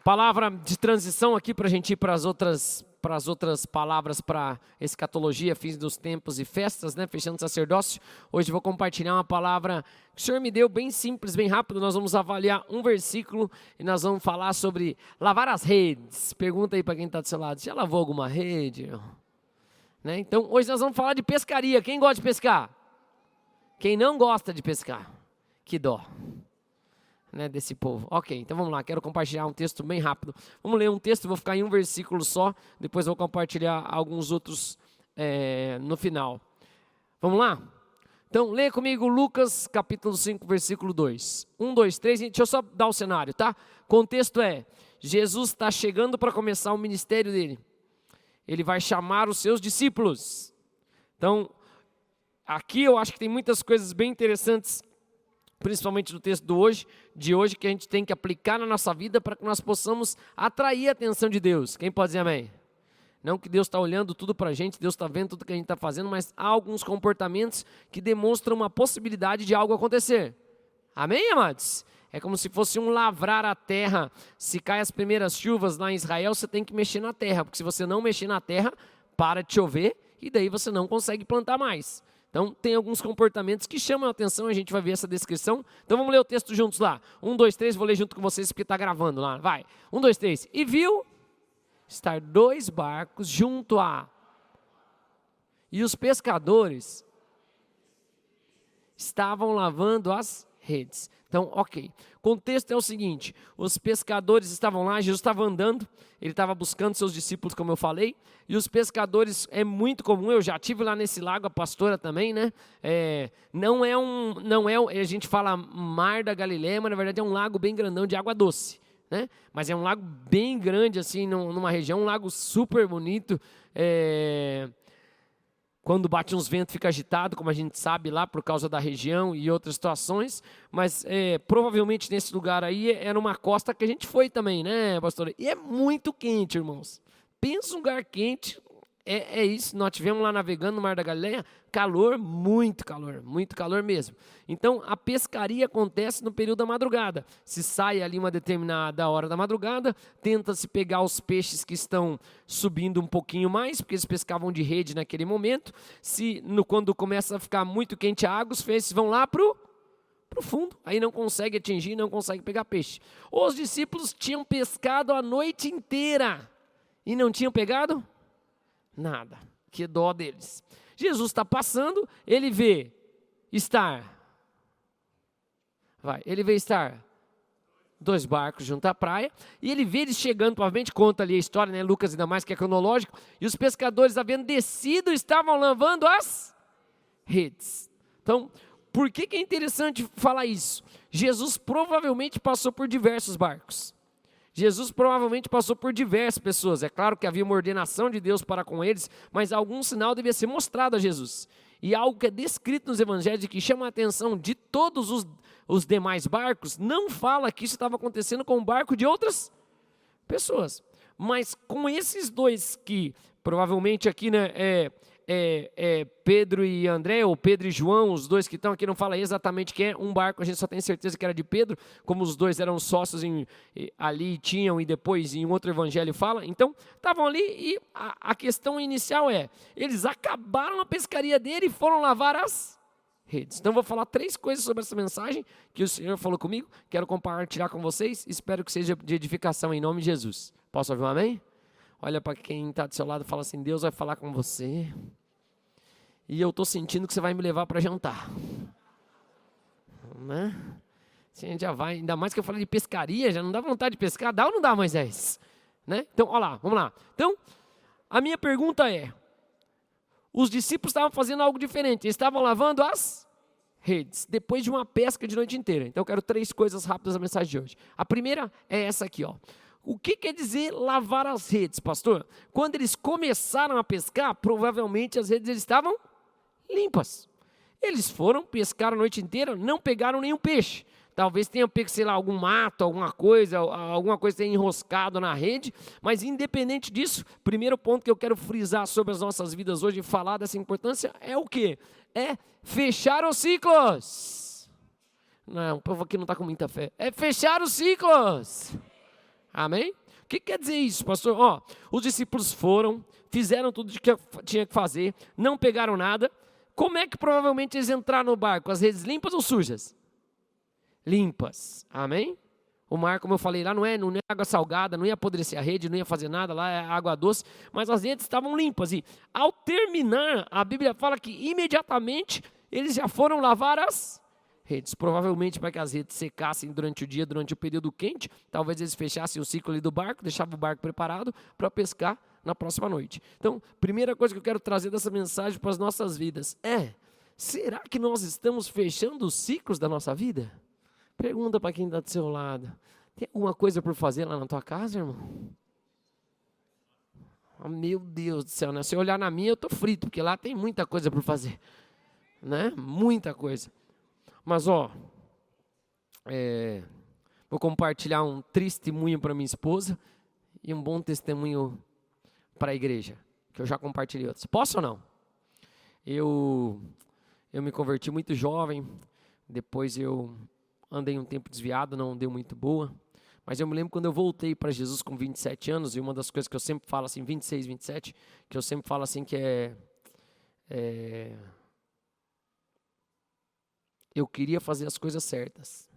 Palavra de transição aqui para a gente ir para as outras palavras para escatologia, fins dos tempos e festas, né? Fechando o sacerdócio. Hoje vou compartilhar uma palavra que o Senhor me deu, bem simples, bem rápido. Nós vamos avaliar um versículo e nós vamos falar sobre lavar as redes. Pergunta aí para quem está do seu lado, já lavou alguma rede? Né? Então, hoje nós vamos falar de pescaria. Quem gosta de pescar? Quem não gosta de pescar? Que dó. Né, desse povo. Ok, então vamos lá, quero compartilhar um texto bem rápido. Vamos ler um texto, vou ficar em um versículo só, depois vou compartilhar alguns outros no final. Vamos lá? Então, leia comigo Lucas capítulo 5, versículo 2. 1, 2, 3, deixa eu só dar o cenário, tá? O contexto é, Jesus está chegando para começar o ministério dele. Ele vai chamar os seus discípulos. Então, aqui eu acho que tem muitas coisas bem interessantes, principalmente no texto de hoje, que a gente tem que aplicar na nossa vida para que nós possamos atrair a atenção de Deus. Quem pode dizer amém? Não que Deus está olhando tudo para a gente, Deus está vendo tudo que a gente está fazendo, mas há alguns comportamentos que demonstram uma possibilidade de algo acontecer. Amém, amados? É como se fosse um lavrar a terra. Se caem as primeiras chuvas lá em Israel, você tem que mexer na terra, porque se você não mexer na terra, para de chover e daí você não consegue plantar mais. Então, tem alguns comportamentos que chamam a atenção, a gente vai ver essa descrição. Então, vamos ler o texto juntos lá. 1, 2, 3, vou ler junto com vocês porque está gravando lá. Vai. 1, 2, 3. E viu estar 2 barcos junto a... E os pescadores estavam lavando as redes. Então, ok. O contexto é o seguinte, os pescadores estavam lá, Jesus estava andando, ele estava buscando seus discípulos, como eu falei, e os pescadores, é muito comum, eu já estive lá nesse lago, a pastora também, né? A gente fala Mar da Galileia, mas na verdade é um lago bem grandão de água doce, né? Mas é um lago bem grande, assim, numa região, um lago super bonito, quando bate uns ventos fica agitado, como a gente sabe lá, por causa da região e outras situações. Mas provavelmente nesse lugar aí era uma costa que a gente foi também, né, pastor? E é muito quente, irmãos. Pensa um lugar quente, é isso. Nós estivemos lá navegando no Mar da Galileia, calor muito calor mesmo. Então a pescaria acontece no período da madrugada. Se sai ali uma determinada hora da madrugada, tenta-se pegar os peixes que estão subindo um pouquinho mais, porque eles pescavam de rede naquele momento. Quando começa a ficar muito quente a água, os peixes vão lá para o fundo, aí não consegue atingir, não consegue pegar peixe. Os discípulos tinham pescado a noite inteira e não tinham pegado nada. Que dó deles. Jesus está passando, ele vê estar 2 barcos junto à praia, e ele vê eles chegando, provavelmente conta ali a história, né, Lucas ainda mais que é cronológico, e os pescadores, havendo descido, estavam lavando as redes. Então, por que é interessante falar isso? Jesus provavelmente passou por diversos barcos. Jesus provavelmente passou por diversas pessoas. É claro que havia uma ordenação de Deus para com eles, mas algum sinal devia ser mostrado a Jesus. E algo que é descrito nos evangelhos e que chama a atenção de todos os demais barcos, não fala que isso estava acontecendo com o barco de outras pessoas. Mas com esses 2 que provavelmente aqui, né, Pedro e André, ou Pedro e João, os 2 que estão aqui, não fala exatamente quem é, um barco a gente só tem certeza que era de Pedro, como os 2 eram sócios ali, tinham, e depois em outro evangelho fala, então estavam ali e a questão inicial eles acabaram a pescaria dele e foram lavar as redes. Então vou falar 3 coisas sobre essa mensagem que o Senhor falou comigo, quero compartilhar com vocês, espero que seja de edificação em nome de Jesus. Posso ouvir um amém? Olha para quem está do seu lado e fala assim, Deus vai falar com você e eu estou sentindo que você vai me levar para jantar. Né? A gente já vai, ainda mais que eu falei de pescaria, já não dá vontade de pescar, dá ou não dá, Moisés? Né? Então, olha lá, vamos lá. Então, a minha pergunta é, os discípulos estavam fazendo algo diferente, eles estavam lavando as redes, depois de uma pesca de noite inteira. Então, eu quero 3 coisas rápidas da mensagem de hoje. A primeira é essa aqui, ó. O que quer dizer lavar as redes, pastor? Quando eles começaram a pescar, provavelmente as redes estavam limpas. Eles foram pescar a noite inteira, não pegaram nenhum peixe. Talvez tenham pego, sei lá, algum mato, alguma coisa tenha enroscado na rede, mas independente disso, primeiro ponto que eu quero frisar sobre as nossas vidas hoje e falar dessa importância é o quê? É fechar os ciclos. Não, o povo aqui não está com muita fé. É fechar os ciclos. Amém? O que quer dizer isso, pastor? Ó, os discípulos foram, fizeram tudo o que tinha que fazer, não pegaram nada. Como é que provavelmente eles entraram no barco? As redes limpas ou sujas? Limpas. Amém? O mar, como eu falei lá, não é água salgada, não ia apodrecer a rede, não ia fazer nada, lá é água doce, mas as redes estavam limpas. E ao terminar, a Bíblia fala que imediatamente eles já foram lavar as redes. Provavelmente para que as redes secassem durante o dia, durante o período quente, talvez eles fechassem o ciclo ali do barco, deixavam o barco preparado para pescar na próxima noite. Então, primeira coisa que eu quero trazer dessa mensagem para as nossas vidas é: será que nós estamos fechando os ciclos da nossa vida? Pergunta para quem está do seu lado: tem alguma coisa por fazer lá na tua casa, irmão? Oh, meu Deus do céu, né? Se eu olhar na minha, eu estou frito, porque lá tem muita coisa por fazer, né? Muita coisa. Mas, ó, vou compartilhar um testemunho para minha esposa e um bom testemunho para a igreja, que eu já compartilhei outros. Posso ou não? Eu me converti muito jovem, depois eu andei um tempo desviado, não deu muito boa, mas eu me lembro quando eu voltei para Jesus com 27 anos, e uma das coisas que eu sempre falo assim, 26, 27, que eu sempre falo assim que eu queria fazer as coisas certas.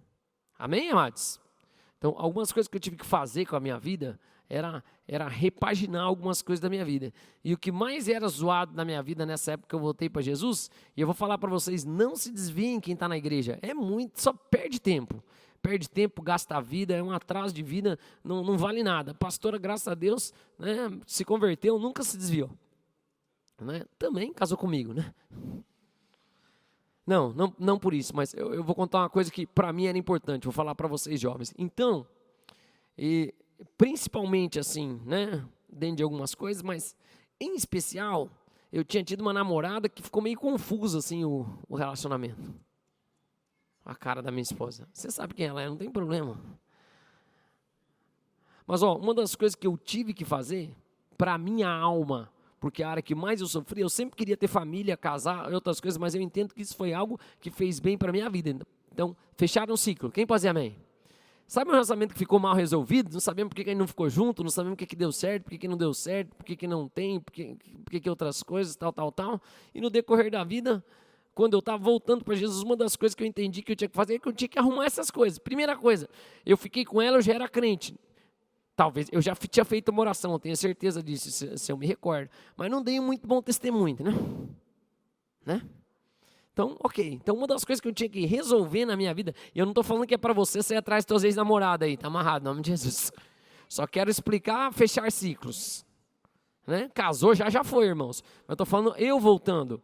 Amém, amados? Então, algumas coisas que eu tive que fazer com a minha vida era repaginar algumas coisas da minha vida. E o que mais era zoado na minha vida nessa época que eu voltei para Jesus, e eu vou falar para vocês, não se desviem quem está na igreja. É muito, só perde tempo. Perde tempo, gasta a vida, é um atraso de vida, não vale nada. A pastora, graças a Deus, né, se converteu, nunca se desviou. Né? Também casou comigo, né? Não por isso, mas eu vou contar uma coisa que para mim era importante, vou falar para vocês jovens. Então, principalmente assim, né, dentro de algumas coisas, mas em especial, eu tinha tido uma namorada que ficou meio confuso assim o relacionamento. A cara da minha esposa. Você sabe quem ela é, não tem problema. Mas ó, uma das coisas que eu tive que fazer para minha alma, porque a área que mais eu sofri, eu sempre queria ter família, casar e outras coisas, mas eu entendo que isso foi algo que fez bem para a minha vida. Então, fecharam o ciclo. Quem pode dizer amém? Sabe um relacionamento que ficou mal resolvido? Não sabemos por que não ficou junto, não sabemos por que deu certo, por que não deu certo, por que não tem, por que outras coisas, tal. E no decorrer da vida, quando eu estava voltando para Jesus, uma das coisas que eu entendi que eu tinha que fazer é que eu tinha que arrumar essas coisas. Primeira coisa, eu fiquei com ela, eu já era crente. Talvez, eu já tinha feito uma oração, eu tenho certeza disso, se eu me recordo. Mas não dei um muito bom testemunho, né? Então, ok. Então, uma das coisas que eu tinha que resolver na minha vida, e eu não estou falando que é para você sair atrás dos seus ex-namorados aí, tá amarrado, em nome de Jesus. Só quero explicar, fechar ciclos. Né? Casou, já foi, irmãos. Mas eu estou falando eu voltando.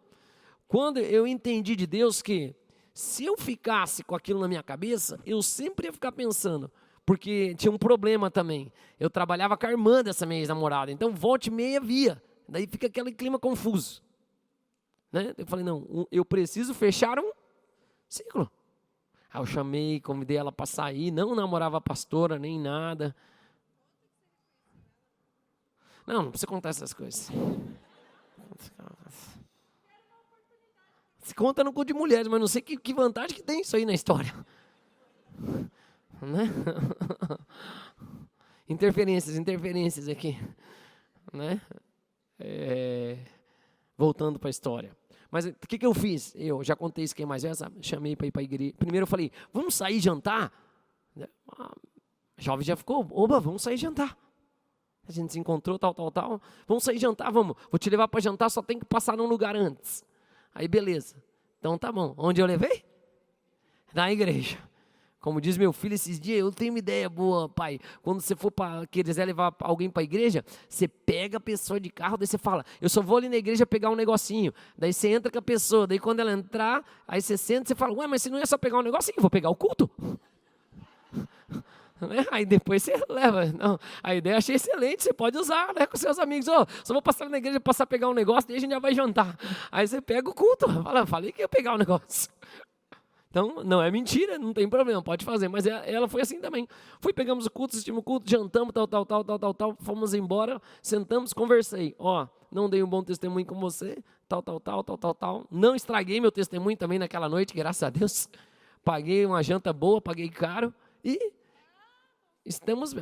Quando eu entendi de Deus que se eu ficasse com aquilo na minha cabeça, eu sempre ia ficar pensando, porque tinha um problema também. Eu trabalhava com a irmã dessa minha ex-namorada, então volta e meia via. Daí fica aquele clima confuso. Né? Eu falei, não, eu preciso fechar um ciclo. Aí eu chamei, convidei ela para sair, não namorava a pastora, nem nada. Não precisa contar essas coisas. Se conta no culto de mulheres, mas não sei que vantagem que tem isso aí na história. Né? Interferências aqui. Né? Voltando para a história. Mas o que eu fiz? Eu já contei isso, quem mais é, sabe? Chamei para ir para a igreja. Primeiro eu falei, vamos sair jantar? A jovem já ficou, oba, vamos sair jantar. A gente se encontrou, tal. Vamos sair jantar, vamos. Vou te levar para jantar, só tem que passar num lugar antes. Aí, beleza. Então, tá bom. Onde eu levei? Na igreja. Como diz meu filho esses dias, eu tenho uma ideia boa, pai. Quando você for quiser levar alguém para a igreja, você pega a pessoa de carro, daí você fala, eu só vou ali na igreja pegar um negocinho. Daí você entra com a pessoa, daí quando ela entrar, aí você senta e você fala, ué, mas se não é só pegar um negocinho, vou pegar o culto. Aí depois você leva. Não, a ideia eu achei excelente, você pode usar, né, com seus amigos. Só vou passar na igreja, passar a pegar um negócio, daí a gente já vai jantar. Aí você pega o culto, falei que ia pegar o negócio. Então, não é mentira, não tem problema, pode fazer. Mas ela foi assim também. Pegamos o culto, assistimos o culto, jantamos, tal, fomos embora, sentamos, conversei. Não dei um bom testemunho com você, tal. Não estraguei meu testemunho também naquela noite, graças a Deus. Paguei uma janta boa, paguei caro e estamos...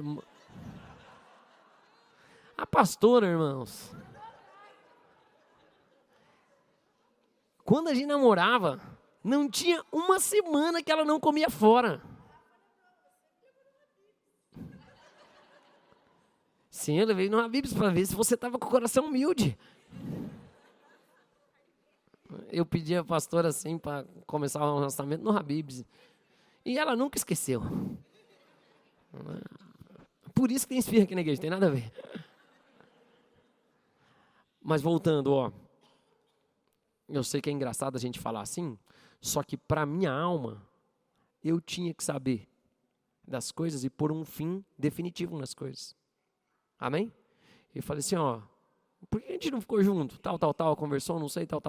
A pastora, irmãos, quando a gente namorava, não tinha uma semana que ela não comia fora. Sim, eu levei no Habib's para ver se você estava com o coração humilde. Eu pedi a pastora assim para começar o relacionamento no Habib's. E ela nunca esqueceu. Por isso que tem esfirra aqui na igreja, tem nada a ver. Mas voltando, ó. Eu sei que é engraçado a gente falar assim, só que para minha alma, eu tinha que saber das coisas e pôr um fim definitivo nas coisas. Amém? E falei assim, ó, por que a gente não ficou junto? Tal, conversou, não sei, tal.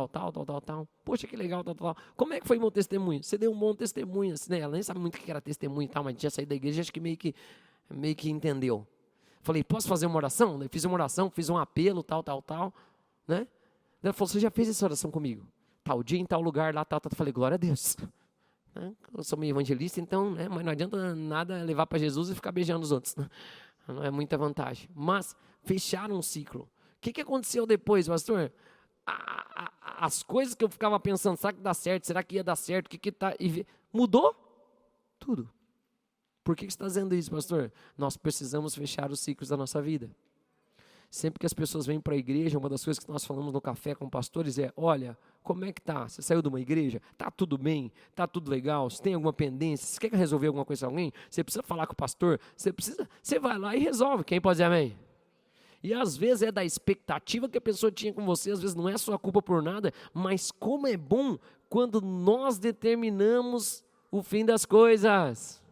Poxa, que legal, tal. Como é que foi meu testemunho? Você deu um bom testemunho, assim, né? Ela nem sabe muito o que era testemunho e tal, mas tinha saído da igreja, acho que meio que entendeu. Falei, posso fazer uma oração? Eu fiz uma oração, fiz um apelo, tal, né? Ela falou, você já fez essa oração comigo? Tal dia, em tal lugar, lá, tal. Falei, glória a Deus. Eu sou meio evangelista, então, né? Mas não adianta nada levar para Jesus e ficar beijando os outros, né? Não é muita vantagem. Mas fecharam um ciclo. O que aconteceu depois, pastor? As coisas que eu ficava pensando, será que dá certo? Será que ia dar certo? Mudou tudo. Por que você está dizendo isso, pastor? Nós precisamos fechar os ciclos da nossa vida. Sempre que as pessoas vêm para a igreja, uma das coisas que nós falamos no café com pastores é, olha, como é que tá? Você saiu de uma igreja? Tá tudo bem? Tá tudo legal? Você tem alguma pendência? Você quer resolver alguma coisa com alguém? Você precisa falar com o pastor? Você vai lá e resolve. Quem pode dizer amém? E às vezes é da expectativa que a pessoa tinha com você, às vezes não é sua culpa por nada, mas como é bom quando nós determinamos o fim das coisas.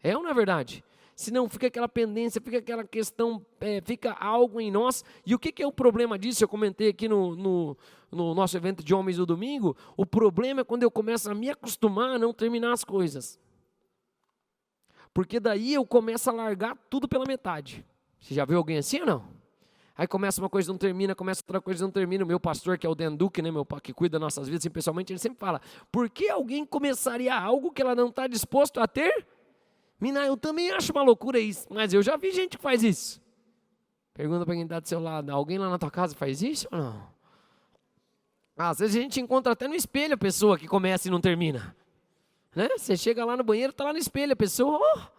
É ou não é verdade? Senão fica aquela pendência, fica aquela questão, fica algo em nós. E o que é o problema disso? Eu comentei aqui no nosso evento de homens do domingo. O problema é quando eu começo a me acostumar a não terminar as coisas. Porque daí eu começo a largar tudo pela metade. Você já viu alguém assim ou não? Aí começa uma coisa e não termina, começa outra coisa e não termina. O meu pastor, que é o Dan Duque, né, meu pai que cuida das nossas vidas, assim, pessoalmente, ele sempre fala, por que alguém começaria algo que ela não está disposto a ter? Mina, eu também acho uma loucura isso, mas eu já vi gente que faz isso. Pergunta para quem está do seu lado, alguém lá na tua casa faz isso ou não? Às vezes a gente encontra até no espelho a pessoa que começa e não termina. Né? Você chega lá no banheiro, está lá no espelho, a pessoa,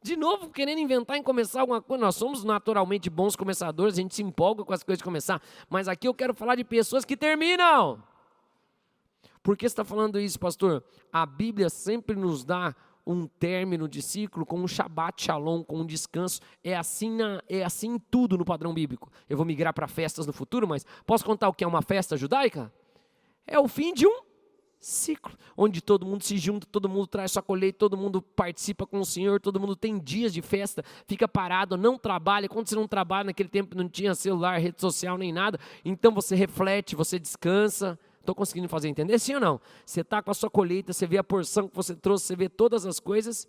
de novo querendo inventar em começar alguma coisa. Nós somos naturalmente bons começadores, a gente se empolga com as coisas de começar, mas aqui eu quero falar de pessoas que terminam. Por que você está falando isso, pastor? A Bíblia sempre nos dá um término de ciclo com um Shabbat Shalom, com um descanso. É assim em tudo no padrão bíblico. Eu vou migrar para festas no futuro, mas posso contar o que é uma festa judaica? É o fim de um ciclo, onde todo mundo se junta, todo mundo traz sua colheita, todo mundo participa com o Senhor, todo mundo tem dias de festa, fica parado, não trabalha. Quando você não trabalha, naquele tempo não tinha celular, rede social, nem nada, então você reflete, você descansa. Estou conseguindo fazer entender, sim ou não? Você está com a sua colheita, você vê a porção que você trouxe, você vê todas as coisas.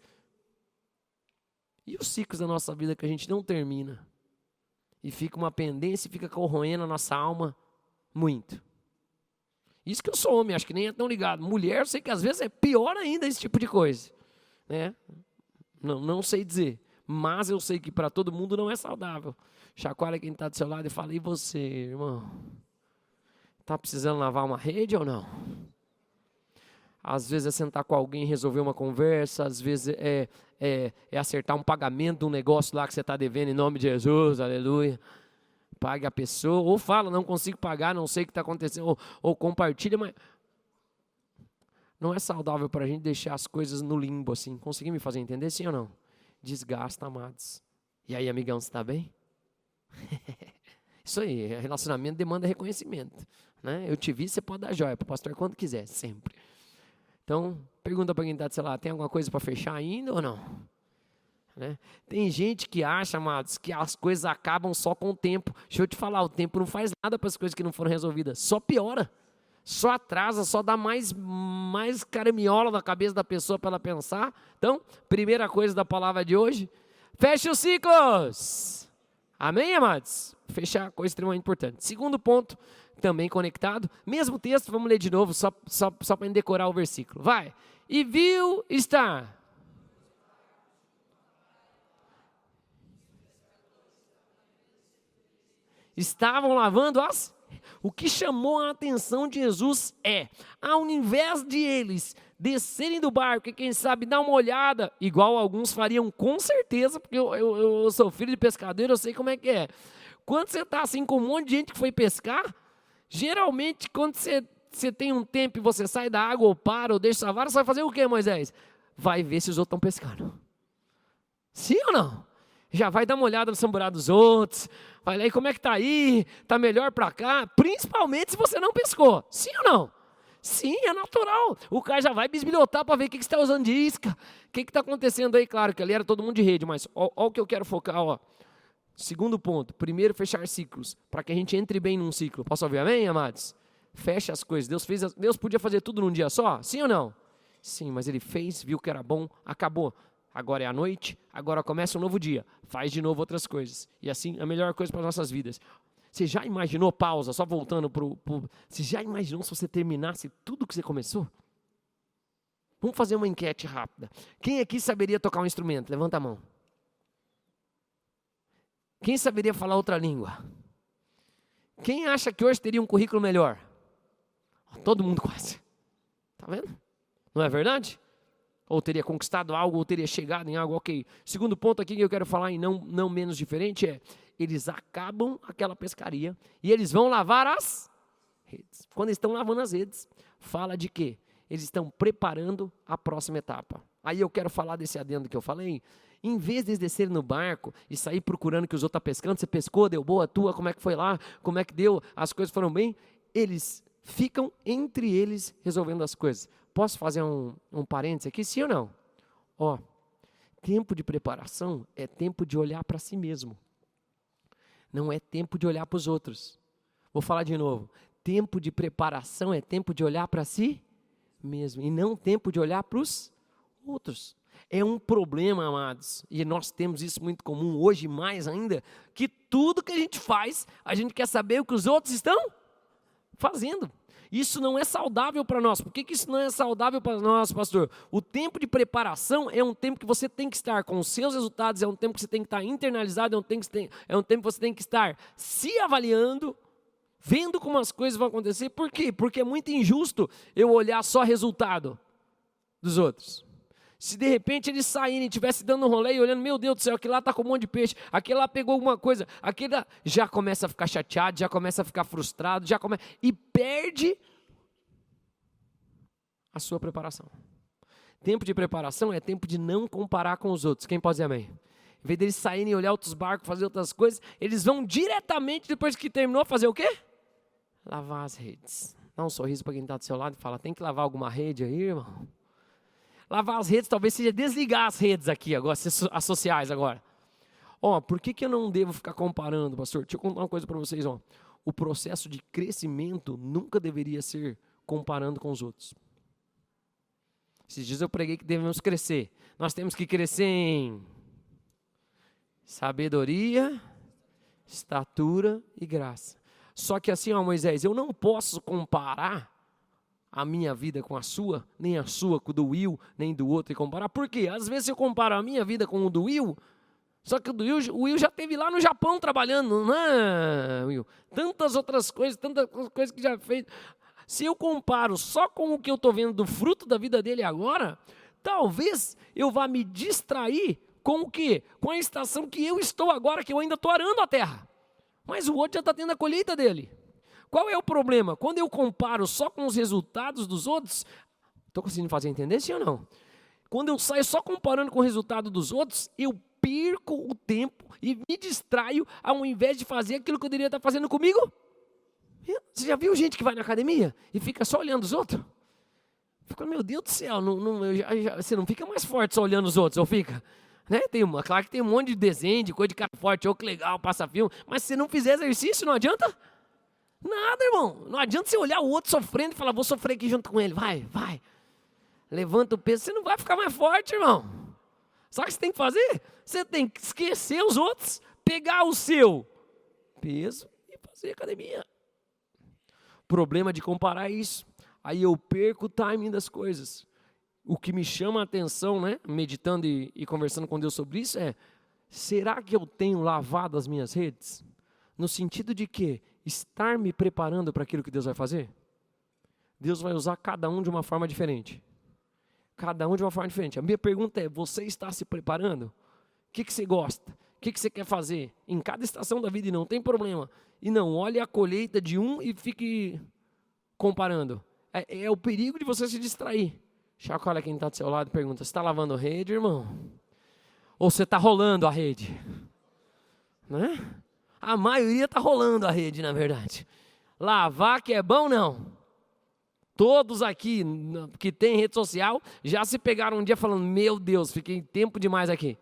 E os ciclos da nossa vida que a gente não termina. E fica uma pendência e fica corroendo a nossa alma muito. Isso que eu sou homem, acho que nem é tão ligado. Mulher, eu sei que às vezes é pior ainda esse tipo de coisa. Né? Não sei dizer. Mas eu sei que para todo mundo não é saudável. Chacoalha quem está do seu lado e fala, e você, irmão? Está precisando lavar uma rede ou não? Às vezes é sentar com alguém e resolver uma conversa, às vezes é acertar um pagamento de um negócio lá que você está devendo em nome de Jesus, aleluia. Pague a pessoa, ou fala, não consigo pagar, não sei o que está acontecendo, ou compartilha, mas não é saudável para a gente deixar as coisas no limbo assim. Conseguiu me fazer entender, sim ou não? Desgasta, amados. E aí, amigão, você está bem? Isso aí, relacionamento demanda reconhecimento. Né? Eu te vi, você pode dar joia para o pastor quando quiser, sempre. Então, pergunta para quem está do seu lado, tem alguma coisa para fechar ainda ou não? Né? Tem gente que acha, amados, que as coisas acabam só com o tempo. Deixa eu te falar, o tempo não faz nada para as coisas que não foram resolvidas, só piora. Só atrasa, só dá mais caramiola na cabeça da pessoa para ela pensar. Então, primeira coisa da palavra de hoje, feche os ciclos. Amém, amados? Fechar, coisa extremamente importante. Segundo ponto, também conectado, mesmo texto, vamos ler de novo, só para decorar o versículo. Vai. E viu estar. estavam lavando as... O que chamou a atenção de Jesus ao invés de eles descerem do barco e quem sabe dar uma olhada, igual alguns fariam com certeza, porque eu sou filho de pescador, eu sei como é que é. Quando você está assim com um monte de gente que foi pescar, geralmente quando você tem um tempo e você sai da água ou para ou deixa sua vara, você vai fazer o quê, Moisés? Vai ver se os outros estão pescando. Sim ou não? Já vai dar uma olhada no samburá dos outros, vai lá e como é que tá aí, tá melhor para cá, principalmente se você não pescou. Sim ou não? Sim, é natural. O cara já vai bisbilhotar para ver o que você está usando de isca, o que está acontecendo aí. Claro que ali era todo mundo de rede, mas olha o que eu quero focar. Ó. Segundo ponto, primeiro fechar ciclos, para que a gente entre bem num ciclo. Posso ouvir amém, amados? Fecha as coisas. Deus podia fazer tudo num dia só? Sim ou não? Sim, mas ele fez, viu que era bom, acabou. Agora é a noite, agora começa um novo dia. Faz de novo outras coisas. E assim, a melhor coisa para as nossas vidas. Você já imaginou, pausa, só voltando você já imaginou se você terminasse tudo que você começou? Vamos fazer uma enquete rápida. Quem aqui saberia tocar um instrumento? Levanta a mão. Quem saberia falar outra língua? Quem acha que hoje teria um currículo melhor? Todo mundo quase. Tá vendo? Não é verdade? Ou teria conquistado algo, ou teria chegado em algo, ok. Segundo ponto aqui que eu quero falar, e não menos diferente, eles acabam aquela pescaria e eles vão lavar as redes. Quando estão lavando as redes, fala de quê? Eles estão preparando a próxima etapa. Aí eu quero falar desse adendo que eu falei. Em vez de eles descerem no barco e sair procurando que os outros estão pescando, você pescou, deu boa, tua, como é que foi lá, como é que deu, as coisas foram bem, eles ficam entre eles resolvendo as coisas. Posso fazer um parênteses aqui, sim ou não? Tempo de preparação é tempo de olhar para si mesmo. Não é tempo de olhar para os outros. Vou falar de novo. Tempo de preparação é tempo de olhar para si mesmo. E não tempo de olhar para os outros. É um problema, amados. E nós temos isso muito comum hoje, mais ainda. Que tudo que a gente faz, a gente quer saber o que os outros estão fazendo. Isso não é saudável para nós. Por que isso não é saudável para nós, pastor? O tempo de preparação é um tempo que você tem que estar com os seus resultados, é um tempo que você tem que estar internalizado, é um tempo que você tem que estar se avaliando, vendo como as coisas vão acontecer. Por quê? Porque é muito injusto eu olhar só resultado dos outros. Se de repente eles saírem e estivessem dando um rolê e olhando, meu Deus do céu, aquele lá está com um monte de peixe, aquele lá pegou alguma coisa, aquele lá já começa a ficar chateado, já começa a ficar frustrado, e perde a sua preparação. Tempo de preparação é tempo de não comparar com os outros. Quem pode dizer amém? Em vez deles saírem e olhar outros barcos, fazer outras coisas, eles vão diretamente, depois que terminou, fazer o quê? Lavar as redes. Dá um sorriso para quem está do seu lado e fala, tem que lavar alguma rede aí, irmão? Lavar as redes talvez seja desligar as redes aqui, agora, as sociais agora. Por que eu não devo ficar comparando, pastor? Deixa eu contar uma coisa para vocês. O processo de crescimento nunca deveria ser comparando com os outros. Esses dias eu preguei que devemos crescer. Nós temos que crescer em sabedoria, estatura e graça. Só que assim, Moisés, eu não posso comparar a minha vida com a sua, nem a sua com o do Will, nem do outro e comparar. Por quê? Às vezes eu comparo a minha vida com o do Will, só que o Will já esteve lá no Japão trabalhando, não é, Will? Tantas outras coisas que já fez. Se eu comparo só com o que eu estou vendo do fruto da vida dele agora, talvez eu vá me distrair com o quê? Com a estação que eu estou agora, que eu ainda estou arando a terra. Mas o outro já está tendo a colheita dele. Qual é o problema? Quando eu comparo só com os resultados dos outros, estou conseguindo fazer entender, sim ou não? Quando eu saio só comparando com o resultado dos outros, eu perco o tempo e me distraio ao invés de fazer aquilo que eu deveria estar fazendo comigo. Você já viu gente que vai na academia e fica só olhando os outros? Fica, meu Deus do céu, você não fica mais forte só olhando os outros, ou fica? Né? Claro que tem um monte de desenho, de coisa de cara forte, ou que legal, passa filme, mas se não fizer exercício, não adianta nada, irmão. Não adianta você olhar o outro sofrendo e falar, vou sofrer aqui junto com ele, vai. Levanta o peso, você não vai ficar mais forte, irmão. Sabe o que você tem que fazer? Você tem que esquecer os outros, pegar o seu peso e fazer academia. Problema de comparar isso. Aí eu perco o timing das coisas. O que me chama a atenção, né, meditando e conversando com Deus sobre isso será que eu tenho lavado as minhas redes? No sentido de que estar me preparando para aquilo que Deus vai fazer. Deus vai usar cada um de uma forma diferente. Cada um de uma forma diferente. A minha pergunta é, você está se preparando? O que você gosta? O que você quer fazer? Em cada estação da vida, e não tem problema. E não olhe a colheita de um e fique comparando. É o perigo de você se distrair. Chacoalha quem está do seu lado e pergunta, você está lavando a rede, irmão? Ou você está rolando a rede? Né? A maioria está rolando a rede, na verdade. Lavar que é bom, não. Todos aqui que tem rede social já se pegaram um dia falando, meu Deus, fiquei tempo demais aqui.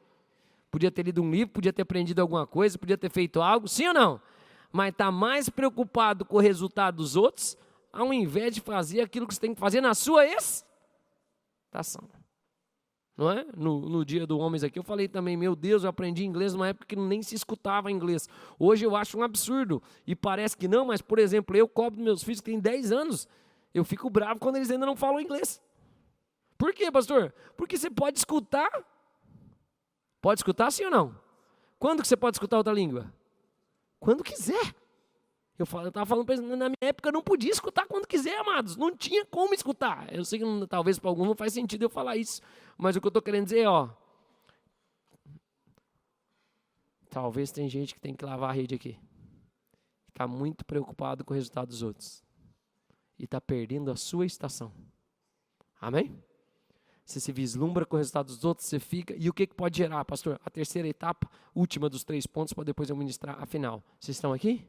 Podia ter lido um livro, podia ter aprendido alguma coisa, podia ter feito algo, sim ou não? Mas está mais preocupado com o resultado dos outros, ao invés de fazer aquilo que você tem que fazer na sua estação. Não é? No dia do Homens aqui eu falei também, meu Deus, eu aprendi inglês numa época que nem se escutava inglês. Hoje eu acho um absurdo, e parece que não, mas por exemplo, eu cobro dos meus filhos que têm 10 anos, eu fico bravo quando eles ainda não falam inglês. Por quê, pastor? Porque você pode escutar. Pode escutar sim ou não? Quando que você pode escutar outra língua? Quando quiser. Eu estava falando para eles, na minha época eu não podia escutar quando quiser, amados. Não tinha como escutar. Eu sei que talvez para alguns não faz sentido eu falar isso. Mas o que eu estou querendo dizer é, talvez tem gente que tem que lavar a rede aqui. Está muito preocupado com o resultado dos outros. E está perdendo a sua estação. Amém? Você se vislumbra com o resultado dos outros, você fica. E o que pode gerar, pastor? A terceira etapa, última dos 3 pontos, para depois eu ministrar a final. Vocês estão aqui?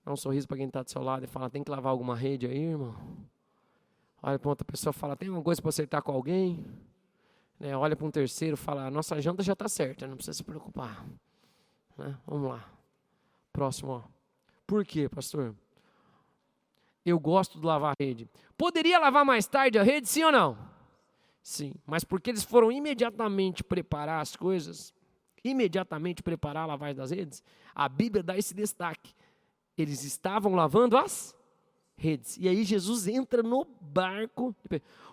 Dá um sorriso para quem está do seu lado e fala, tem que lavar alguma rede aí, irmão? Olha para outra pessoa e fala, tem alguma coisa para acertar com alguém? Né? Olha para um terceiro e fala, a nossa janta já está certa, não precisa se preocupar. Né? Vamos lá. Próximo. Ó. Por quê, pastor? Eu gosto de lavar a rede. Poderia lavar mais tarde a rede, sim ou não? Sim, mas porque eles foram imediatamente preparar as coisas, imediatamente preparar a lavagem das redes, a Bíblia dá esse destaque. Eles estavam lavando as redes. E aí Jesus entra no barco.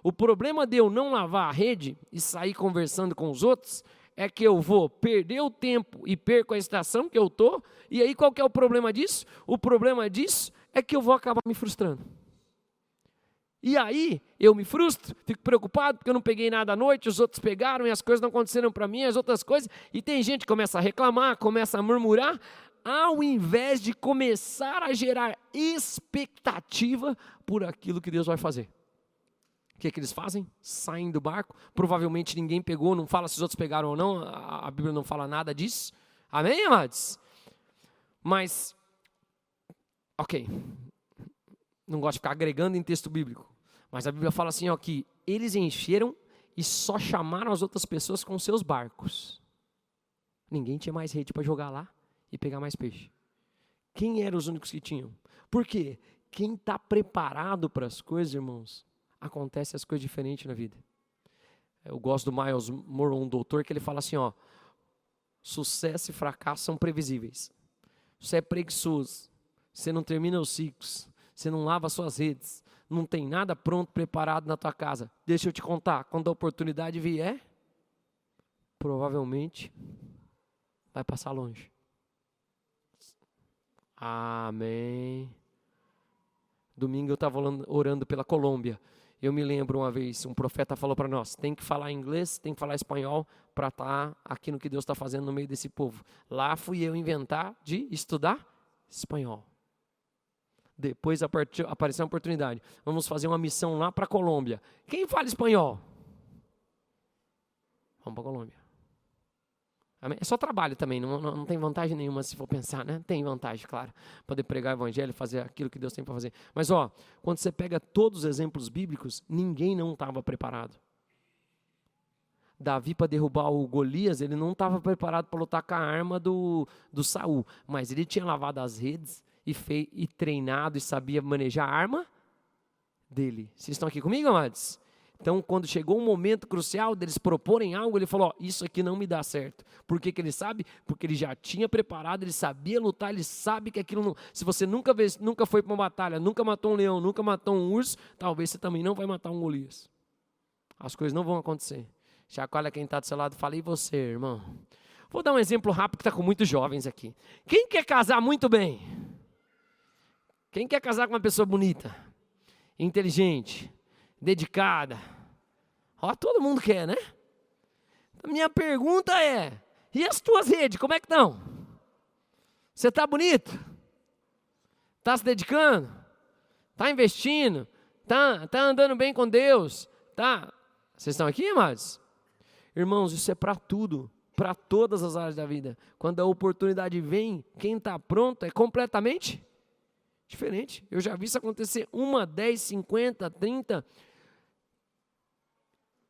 O problema de eu não lavar a rede e sair conversando com os outros é que eu vou perder o tempo e perco a estação que eu estou. E aí qual que é o problema disso? O problema disso é que eu vou acabar me frustrando. E aí, eu me frustro, fico preocupado porque eu não peguei nada à noite, os outros pegaram e as coisas não aconteceram para mim, as outras coisas. E tem gente que começa a reclamar, começa a murmurar, ao invés de começar a gerar expectativa por aquilo que Deus vai fazer. O que eles fazem? Saem do barco, provavelmente ninguém pegou, não fala se os outros pegaram ou não, a Bíblia não fala nada disso. Amém, amados? Mas, ok, não gosto de ficar agregando em texto bíblico, mas a Bíblia fala assim, ó, que eles encheram e só chamaram as outras pessoas com seus barcos. Ninguém tinha mais rede para jogar lá e pegar mais peixe. Quem eram os únicos que tinham? Por quê? Quem está preparado para as coisas, irmãos, acontece as coisas diferentes na vida. Eu gosto do Miles Monroe, um doutor, que ele fala assim, ó, sucesso e fracasso são previsíveis. Você é preguiçoso, você não termina os ciclos, você não lava suas redes, não tem nada pronto, preparado na tua casa. Deixa eu te contar, quando a oportunidade vier, provavelmente vai passar longe. Amém. Domingo eu estava orando pela Colômbia. Eu me lembro uma vez, um profeta falou para nós, tem que falar inglês, tem que falar espanhol para estar aqui no que Deus está fazendo no meio desse povo. Lá fui eu inventar de estudar espanhol. Depois apareceu uma oportunidade. Vamos fazer uma missão lá para a Colômbia. Quem fala espanhol? Vamos para a Colômbia. Amém? É só trabalho também, não tem vantagem nenhuma se for pensar, né? Tem vantagem, claro. Poder pregar o evangelho, fazer aquilo que Deus tem para fazer. Mas, ó, quando você pega todos os exemplos bíblicos, ninguém não estava preparado. Davi, para derrubar o Golias, ele não estava preparado para lutar com a arma do Saul. Mas ele tinha lavado as redes e treinado e sabia manejar a arma dele. Vocês estão aqui comigo, amados? Então, quando chegou um momento crucial deles proporem algo, ele falou, ó, isso aqui não me dá certo. Por que ele sabe? Porque ele já tinha preparado, ele sabia lutar, ele sabe que aquilo não... Se você nunca foi para uma batalha, nunca matou um leão, nunca matou um urso, talvez você também não vai matar um Golias. As coisas não vão acontecer. Chacoalha quem está do seu lado e fala, e você, irmão? Vou dar um exemplo rápido que está com muitos jovens aqui. Quem quer casar muito bem? Quem quer casar com uma pessoa bonita, inteligente, dedicada? Ó, todo mundo quer, né? A minha pergunta é, e as tuas redes, como é que estão? Você está bonito? Está se dedicando? Está investindo? Está andando bem com Deus? Tá? Vocês estão aqui, amados? Irmãos, isso é para tudo, para todas as áreas da vida. Quando a oportunidade vem, quem está pronto é completamente diferente. Eu já vi isso acontecer 1, 10, 50, 30.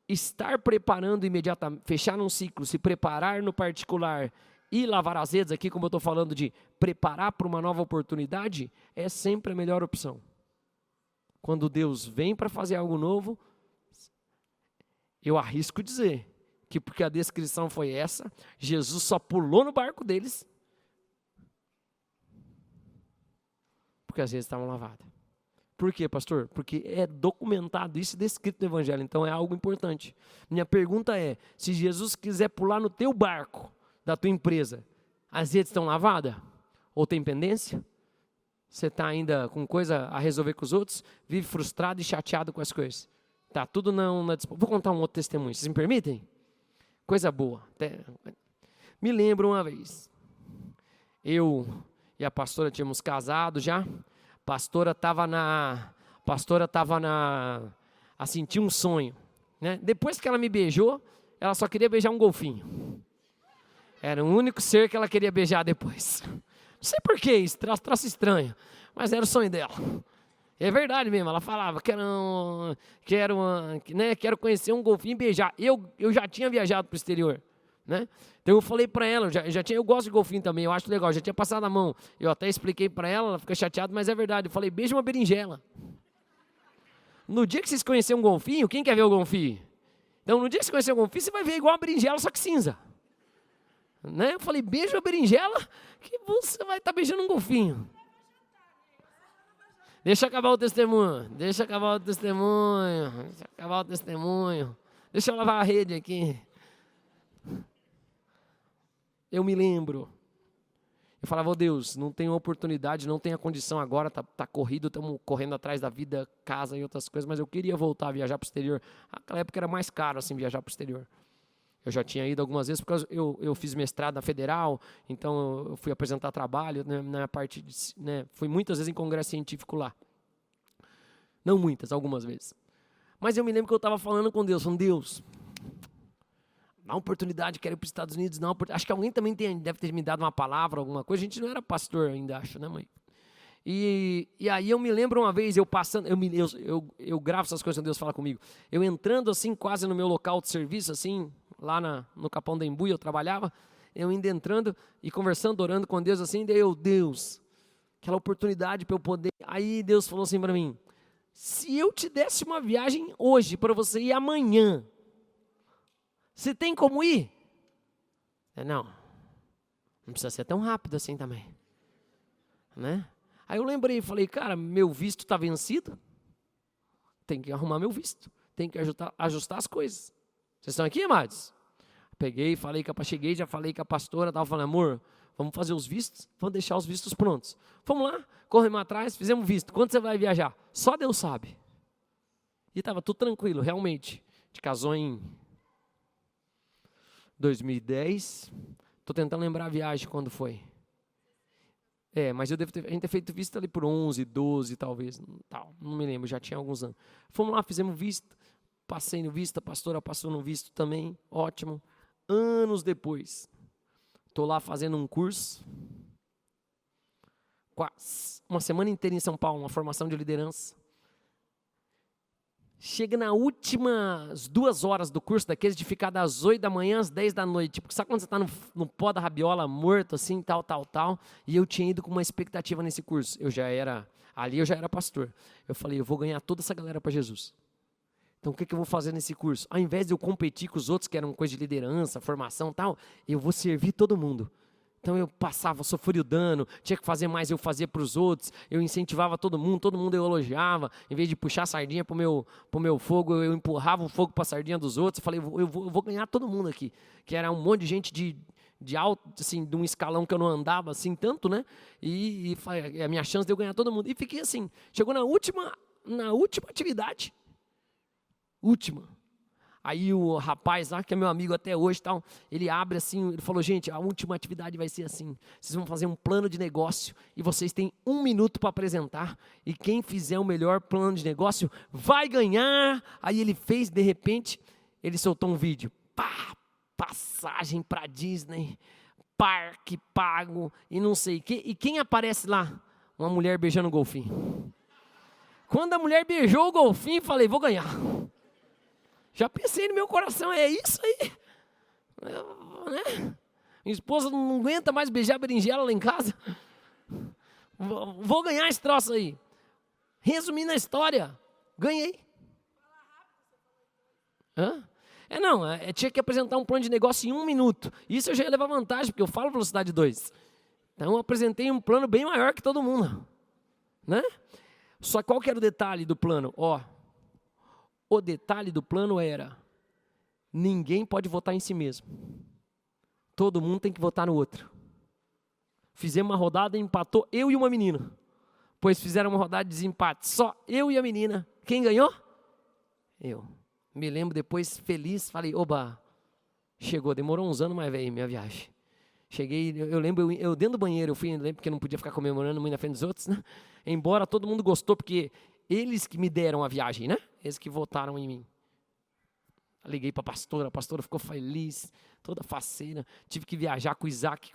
Estar preparando imediatamente, fechar um ciclo, se preparar no particular e lavar as redes, aqui como eu estou falando de preparar para uma nova oportunidade, é sempre a melhor opção. Quando Deus vem para fazer algo novo, eu arrisco dizer que porque a descrição foi essa, Jesus só pulou no barco deles porque as redes estavam lavadas. Por quê, pastor? Porque é documentado isso e descrito no Evangelho, então é algo importante. Minha pergunta é, se Jesus quiser pular no teu barco, da tua empresa, as redes estão lavadas? Ou tem pendência? Você está ainda com coisa a resolver com os outros? Vive frustrado e chateado com as coisas? Tá tudo na disposição. Vou contar um outro testemunho, vocês me permitem? Coisa boa. Me lembro uma vez, eu e a pastora tínhamos casado já. Pastora estava a sentir um sonho, né? Depois que ela me beijou, ela só queria beijar um golfinho. Era o único ser que ela queria beijar depois. Não sei por que isso, troço estranho, mas era o sonho dela. É verdade mesmo, ela falava, quero conhecer um golfinho e beijar. Eu já tinha viajado para o exterior, né? Então eu falei para ela, eu gosto de golfinho também, eu acho legal, já tinha passado a mão. Eu até expliquei para ela, ela fica chateada, mas é verdade. Eu falei, beija uma berinjela. No dia que vocês conhecerem um golfinho, quem quer ver o golfinho? Então no dia que você conhecer um golfinho, você vai ver igual uma berinjela, só que cinza. Né? Eu falei, beija uma berinjela, que você vai estar beijando um golfinho. Deixa eu acabar o testemunho. Deixa eu lavar a rede aqui. Eu me lembro. Eu falava, Deus, não tenho oportunidade, não tenho a condição agora, tá corrido, estamos correndo atrás da vida, casa e outras coisas, mas eu queria voltar a viajar para o exterior. Naquela época era mais caro assim viajar para o exterior. Eu já tinha ido algumas vezes, porque eu fiz mestrado na Federal, então eu fui apresentar trabalho, né, na parte, fui muitas vezes em congresso científico lá. Não muitas, algumas vezes. Mas eu me lembro que eu estava falando com Deus, Deus, dá uma oportunidade, quero ir para os Estados Unidos, não. Acho que alguém também deve ter me dado uma palavra, alguma coisa, a gente não era pastor ainda, acho, né, mãe? E aí eu me lembro uma vez, eu passando, eu gravo essas coisas quando Deus fala comigo, eu entrando assim, quase no meu local de serviço, assim, lá no Capão da Embu, eu trabalhava, eu ainda entrando e conversando, orando com Deus assim, daí Deus, aquela oportunidade para eu poder, aí Deus falou assim para mim, se eu te desse uma viagem hoje para você ir amanhã, você tem como ir? Não precisa ser tão rápido assim também, né? Aí eu lembrei, falei, cara, meu visto está vencido, tem que arrumar meu visto, tem que ajustar as coisas. Vocês estão aqui, amados? Peguei, cheguei, já falei com a pastora, estava falando, amor, vamos fazer os vistos, vamos deixar os vistos prontos. Vamos lá, corremos atrás, fizemos visto. Quando você vai viajar? Só Deus sabe. E estava tudo tranquilo, realmente. A gente casou em 2010. Estou tentando lembrar a viagem quando foi. Mas a gente ter feito visto ali por 11, 12 talvez. Não me lembro, já tinha alguns anos. Fomos lá, fizemos visto. Passei no visto, a pastora passou no visto também. Ótimo. Anos depois, estou lá fazendo um curso. Uma semana inteira em São Paulo, uma formação de liderança. Chega nas últimas 2 horas do curso, daqueles de ficar das 8 da manhã às 10 da noite. Porque sabe quando você está no pó da rabiola, morto assim, tal. E eu tinha ido com uma expectativa nesse curso. Eu já era pastor. Eu falei, eu vou ganhar toda essa galera para Jesus. Então o que eu vou fazer nesse curso? Ao invés de eu competir com os outros, que eram coisa de liderança, formação e tal, eu vou servir todo mundo. Então eu passava, sofria o dano, tinha que fazer mais, eu fazia para os outros, eu incentivava todo mundo eu elogiava, em vez de puxar a sardinha para o meu fogo, eu empurrava o fogo para a sardinha dos outros. Eu falei, eu vou ganhar todo mundo aqui, que era um monte de gente alto, assim, de um escalão que eu não andava assim tanto, né? E a minha chance de eu ganhar todo mundo. E fiquei assim, chegou na última atividade, última. Aí o rapaz lá, que é meu amigo até hoje, tal, ele abre assim, ele falou, gente, a última atividade vai ser assim, vocês vão fazer um plano de negócio e vocês têm 1 minuto para apresentar e quem fizer o melhor plano de negócio vai ganhar. Aí ele fez, de repente, ele soltou um vídeo, pá, passagem para Disney, parque pago e não sei o quê. E quem aparece lá? Uma mulher beijando o golfinho. Quando a mulher beijou o golfinho, falei, vou ganhar. Já pensei no meu coração, é isso aí. Né? Minha esposa não aguenta mais beijar berinjela lá em casa. Vou ganhar esse troço aí. Resumindo a história, ganhei. Hã? Tinha que apresentar um plano de negócio em 1 minuto. Isso eu já ia levar vantagem, porque eu falo velocidade 2. Então eu apresentei um plano bem maior que todo mundo. Né? Só qual que era o detalhe do plano? O detalhe do plano era, ninguém pode votar em si mesmo. Todo mundo tem que votar no outro. Fizemos uma rodada e empatou eu e uma menina. Pois fizeram uma rodada de desempate, só eu e a menina. Quem ganhou? Eu. Me lembro depois, feliz, falei, oba, chegou, demorou uns anos, mas veio minha viagem. Cheguei, eu lembro, eu dentro do banheiro, lembro porque eu não podia ficar comemorando muito na frente dos outros, né? Embora todo mundo gostou, porque eles que me deram a viagem, né? Eles que votaram em mim. Liguei para a pastora ficou feliz, toda faceira. Tive que viajar com o Isaac,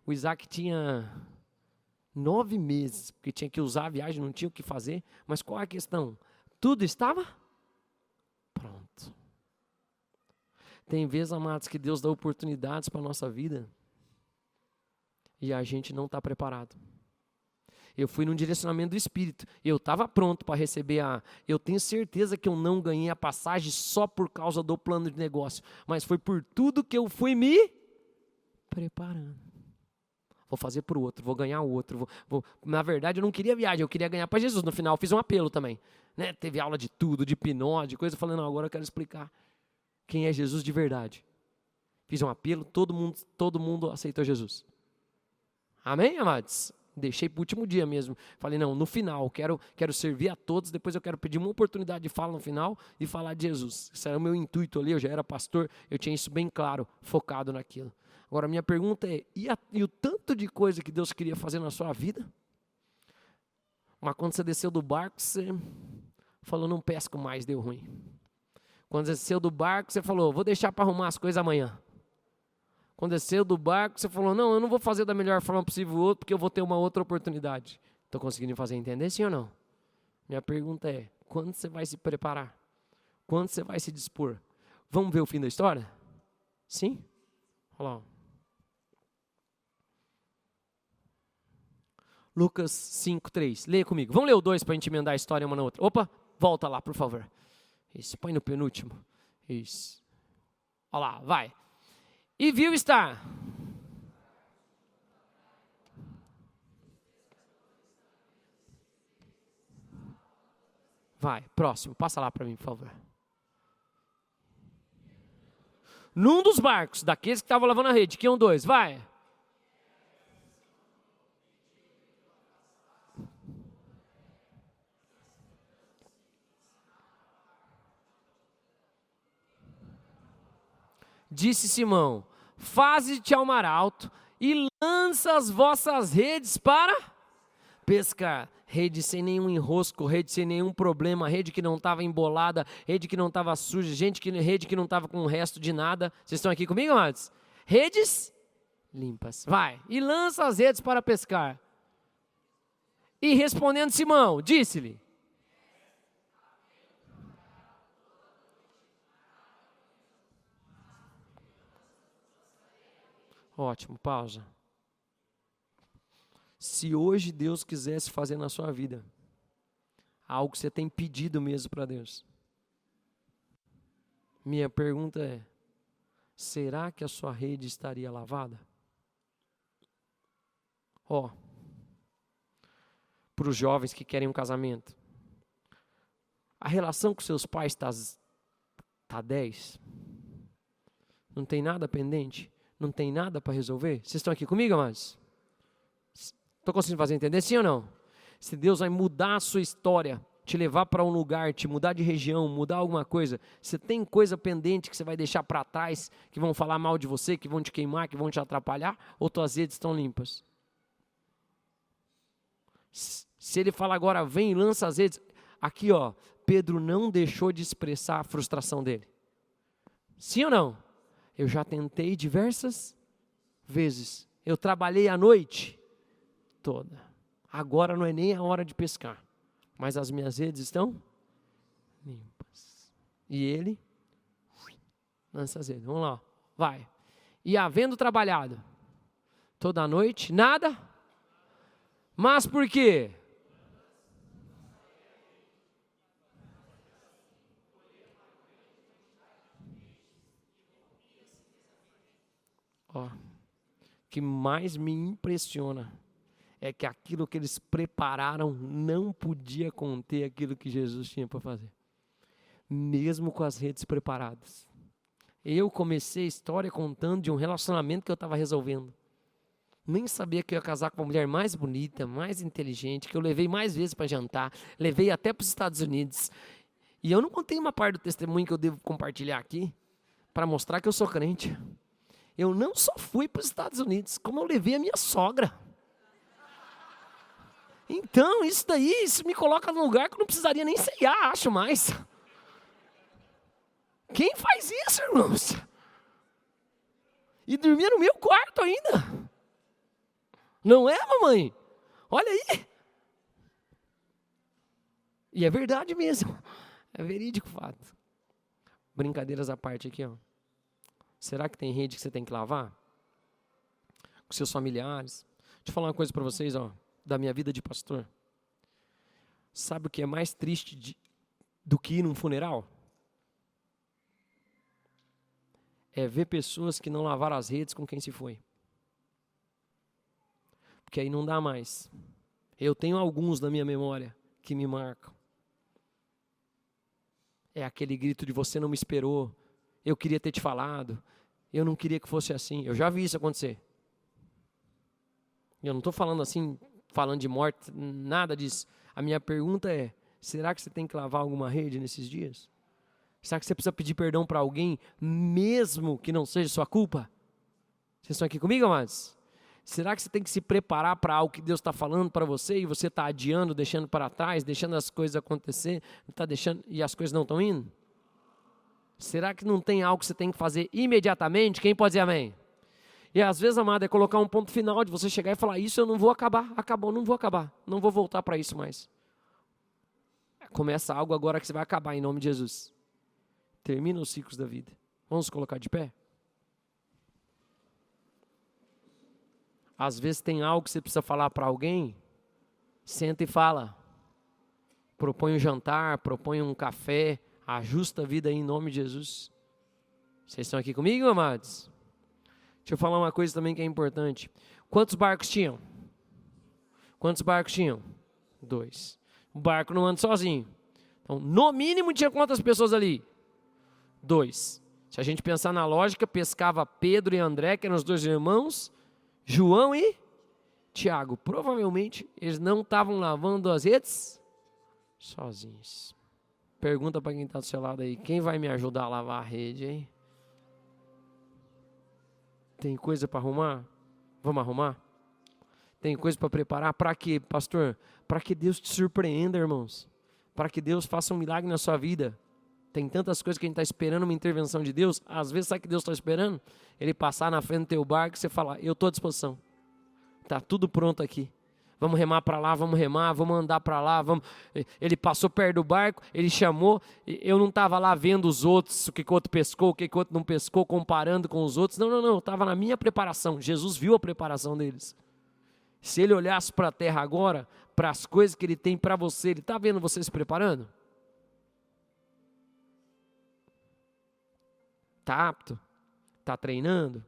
o Isaac tinha 9 meses, porque tinha que usar a viagem, não tinha o que fazer. Mas qual é a questão? Tudo estava pronto. Tem vezes, amados, que Deus dá oportunidades para a nossa vida e a gente não está preparado. Eu fui num direcionamento do Espírito. Eu estava pronto para receber Eu tenho certeza que eu não ganhei a passagem só por causa do plano de negócio. Mas foi por tudo que eu fui me preparando. Vou fazer para o outro, vou ganhar o outro. Na verdade, eu não queria viagem, eu queria ganhar para Jesus. No final, eu fiz um apelo também. Né? Teve aula de tudo, de hipnose, de coisa. Eu falei, não, agora eu quero explicar quem é Jesus de verdade. Fiz um apelo, todo mundo aceitou Jesus. Amém, amados? Deixei para o último dia mesmo. Falei, não, no final, quero servir a todos, depois eu quero pedir uma oportunidade de fala no final e falar de Jesus. Esse era o meu intuito ali, eu já era pastor, eu tinha isso bem claro, focado naquilo. Agora, a minha pergunta é, e o tanto de coisa que Deus queria fazer na sua vida? Mas quando você desceu do barco, você falou, não pesco mais, deu ruim. Quando você desceu do barco, você falou, vou deixar para arrumar as coisas amanhã. Quando desceu do barco, você falou, não, eu não vou fazer da melhor forma possível o outro, porque eu vou ter uma outra oportunidade. Estou conseguindo fazer entender, sim ou não? Minha pergunta é, quando você vai se preparar? Quando você vai se dispor? Vamos ver o fim da história? Sim? Olha lá. Lucas 5:3. Leia comigo. Vamos ler o 2 para a gente emendar a história uma na outra. Opa, volta lá, por favor. Isso, põe no penúltimo. Isso. Olha lá, vai. E viu estar. Vai, próximo. Passa lá para mim, por favor. Num dos barcos, daqueles que estavam lavando a rede, que iam 2, vai. Disse Simão, faze-te ao mar alto e lança as vossas redes para pescar. Rede sem nenhum enrosco, rede sem nenhum problema, rede que não estava embolada, rede que não estava suja, rede que não estava com o resto de nada. Vocês estão aqui comigo, amados? Redes limpas. Vai, e lança as redes para pescar. E respondendo Simão, disse-lhe, ótimo, pausa. Se hoje Deus quisesse fazer na sua vida algo que você tem pedido mesmo para Deus, minha pergunta é, será que a sua rede estaria lavada? Para os jovens que querem um casamento, a relação com seus pais está 10? Não tem nada pendente? não tem nada para resolver? Vocês estão aqui comigo, amados? Estou conseguindo fazer entender, sim ou não? Se Deus vai mudar a sua história, te levar para um lugar, te mudar de região, mudar alguma coisa, você tem coisa pendente que você vai deixar para trás, que vão falar mal de você, que vão te queimar, que vão te atrapalhar, ou tuas redes estão limpas? Se ele fala agora, vem e lança as redes, aqui ó, Pedro não deixou de expressar a frustração dele. Sim ou não? Eu já tentei diversas vezes, eu trabalhei a noite toda, agora não é nem a hora de pescar, mas as minhas redes estão limpas. E ele lança as redes. Vamos lá, vai. E havendo trabalhado toda a noite, nada. Mas por quê? Ó, o que mais me impressiona é que aquilo que eles prepararam não podia conter aquilo que Jesus tinha para fazer. Mesmo com as redes preparadas. Eu comecei a história contando de um relacionamento que eu estava resolvendo. Nem sabia que eu ia casar com uma mulher mais bonita, mais inteligente, que eu levei mais vezes para jantar, levei até para os Estados Unidos. E eu não contei uma parte do testemunho que eu devo compartilhar aqui, para mostrar que eu sou crente. Eu não só fui para os Estados Unidos, como eu levei a minha sogra. Então, isso me coloca num lugar que eu não precisaria nem ceiar, acho mais. Quem faz isso, irmãos? E dormia no meu quarto ainda. Não é, mamãe? Olha aí. E é verdade mesmo. É verídico o fato. Brincadeiras à parte aqui, ó. Será que tem rede que você tem que lavar? Com seus familiares. Deixa eu falar uma coisa para vocês, ó, da minha vida de pastor. Sabe o que é mais triste do que ir num funeral? É ver pessoas que não lavaram as redes com quem se foi. Porque aí não dá mais. Eu tenho alguns na minha memória que me marcam. É aquele grito de você não me esperou, eu queria ter te falado, eu não queria que fosse assim. Eu já vi isso acontecer. Eu não estou falando assim, falando de morte, nada disso. A minha pergunta é, será que você tem que lavar alguma rede nesses dias? Será que você precisa pedir perdão para alguém, mesmo que não seja sua culpa? Vocês estão aqui comigo, amados? Será que você tem que se preparar para algo que Deus está falando para você e você está adiando, deixando para trás, deixando as coisas acontecer, tá deixando, e as coisas não estão indo? Será que não tem algo que você tem que fazer imediatamente? Quem pode dizer amém? E às vezes, amado, é colocar um ponto final de você chegar e falar, isso eu não vou acabar, acabou, não vou acabar, não vou voltar para isso mais. Começa algo agora que você vai acabar em nome de Jesus. Termina os ciclos da vida. Vamos colocar de pé? Às vezes tem algo que você precisa falar para alguém, senta e fala. Propõe um jantar, propõe um café, ajusta a vida aí em nome de Jesus. Vocês estão aqui comigo, amados? Deixa eu falar uma coisa também que é importante. Quantos barcos tinham? Quantos barcos tinham? 2. O barco não anda sozinho. Então, no mínimo tinha quantas pessoas ali? 2. Se a gente pensar na lógica, pescava Pedro e André, que eram os 2 irmãos, João e Tiago. Provavelmente eles não estavam lavando as redes sozinhos. Pergunta para quem está do seu lado aí, quem vai me ajudar a lavar a rede, hein? Tem coisa para arrumar? Vamos arrumar? Tem coisa para preparar? Para quê, pastor? Para que Deus te surpreenda, irmãos. Para que Deus faça um milagre na sua vida. Tem tantas coisas que a gente está esperando uma intervenção de Deus. Às vezes, sabe o que Deus está esperando? Ele passar na frente do teu barco e você falar, eu estou à disposição. Está tudo pronto aqui. Vamos remar para lá, vamos remar, vamos andar para lá. Vamos... Ele passou perto do barco, ele chamou. Eu não estava lá vendo os outros, o que o outro pescou, o que o outro não pescou, comparando com os outros. Não. Eu estava na minha preparação. Jesus viu a preparação deles. Se ele olhasse para a terra agora, para as coisas que ele tem para você, ele está vendo você se preparando? Está apto? Está treinando?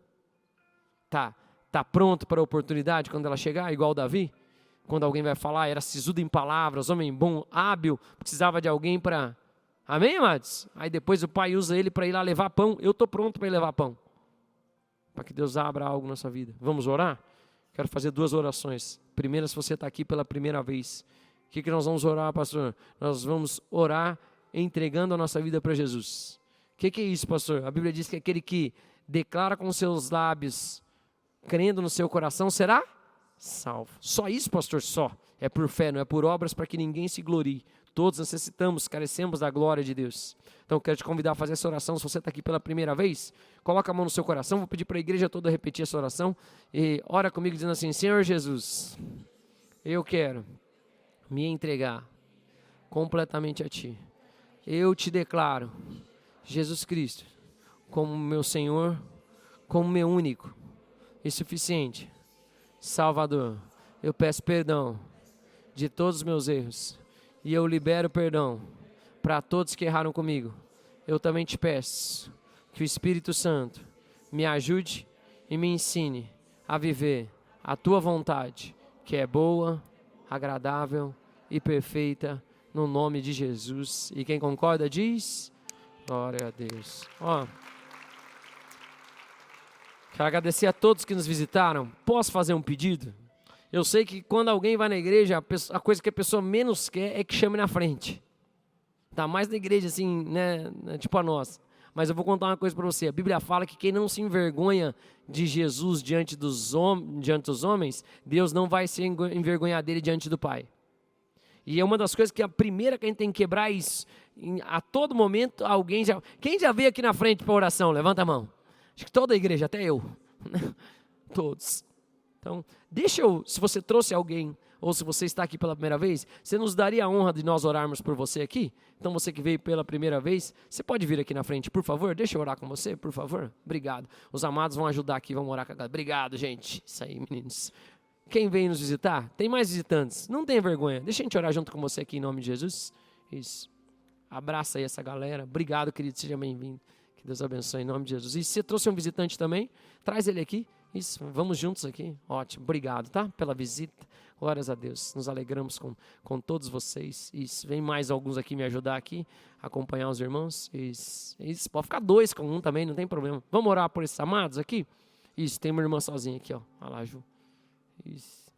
Está pronto para a oportunidade quando ela chegar, igual Davi? Quando alguém vai falar, era sisudo em palavras, homem bom, hábil, precisava de alguém para... Amém, amados? Aí depois o pai usa ele para ir lá levar pão. Eu estou pronto para ir levar pão. para que Deus abra algo na sua vida. Vamos orar? Quero fazer 2 orações. Primeira, se você está aqui pela primeira vez. O que nós vamos orar, pastor? Nós vamos orar entregando a nossa vida para Jesus. O que é isso, pastor? A Bíblia diz que aquele que declara com seus lábios, crendo no seu coração, será salvo. Só isso, pastor? Só. É por fé, não é por obras, para que ninguém se glorie. Todos necessitamos, carecemos da glória de Deus. Então eu quero te convidar a fazer essa oração. Se você está aqui pela primeira vez, coloca a mão no seu coração. Vou pedir para a igreja toda repetir essa oração. E ora comigo dizendo assim: Senhor Jesus, eu quero me entregar completamente a Ti. Eu te declaro Jesus Cristo como meu Senhor, como meu único e suficiente Salvador. Eu peço perdão de todos os meus erros e eu libero perdão para todos que erraram comigo. Eu também te peço que o Espírito Santo me ajude e me ensine a viver a Tua vontade, que é boa, agradável e perfeita, no nome de Jesus. E quem concorda diz: glória a Deus. Quero agradecer a todos que nos visitaram. Posso fazer um pedido? Eu sei que quando alguém vai na igreja, a coisa que a pessoa menos quer é que chame na frente. Tá mais na igreja assim, né, tipo a nossa. Mas eu vou contar uma coisa para você. A Bíblia fala que quem não se envergonha de Jesus diante dos homens, Deus não vai se envergonhar dele diante do Pai. E é uma das coisas que a primeira que a gente tem que quebrar é isso. A todo momento alguém já... Quem já veio aqui na frente para oração? Levanta a mão. Acho que toda a igreja, até eu. Todos. Então, se você trouxe alguém, ou se você está aqui pela primeira vez, você nos daria a honra de nós orarmos por você aqui? Então, você que veio pela primeira vez, você pode vir aqui na frente, por favor? Deixa eu orar com você, por favor? Obrigado. Os amados vão ajudar aqui, vão orar com a galera. Obrigado, gente. Isso aí, meninos. Quem vem nos visitar, tem mais visitantes. Não tenha vergonha. Deixa a gente orar junto com você aqui em nome de Jesus. Isso. Abraça aí essa galera. Obrigado, querido. Seja bem-vindo. Que Deus abençoe em nome de Jesus. E se você trouxe um visitante também, traz ele aqui. Isso, vamos juntos aqui. Ótimo, obrigado, tá? Pela visita. Glórias a Deus. Nos alegramos com todos vocês. Isso, vem mais alguns aqui me ajudar aqui, acompanhar os irmãos. Isso, pode ficar 2 com um também, não tem problema. Vamos orar por esses amados aqui? Isso, tem uma irmã sozinha aqui, ó. Olha lá, Ju. Isso.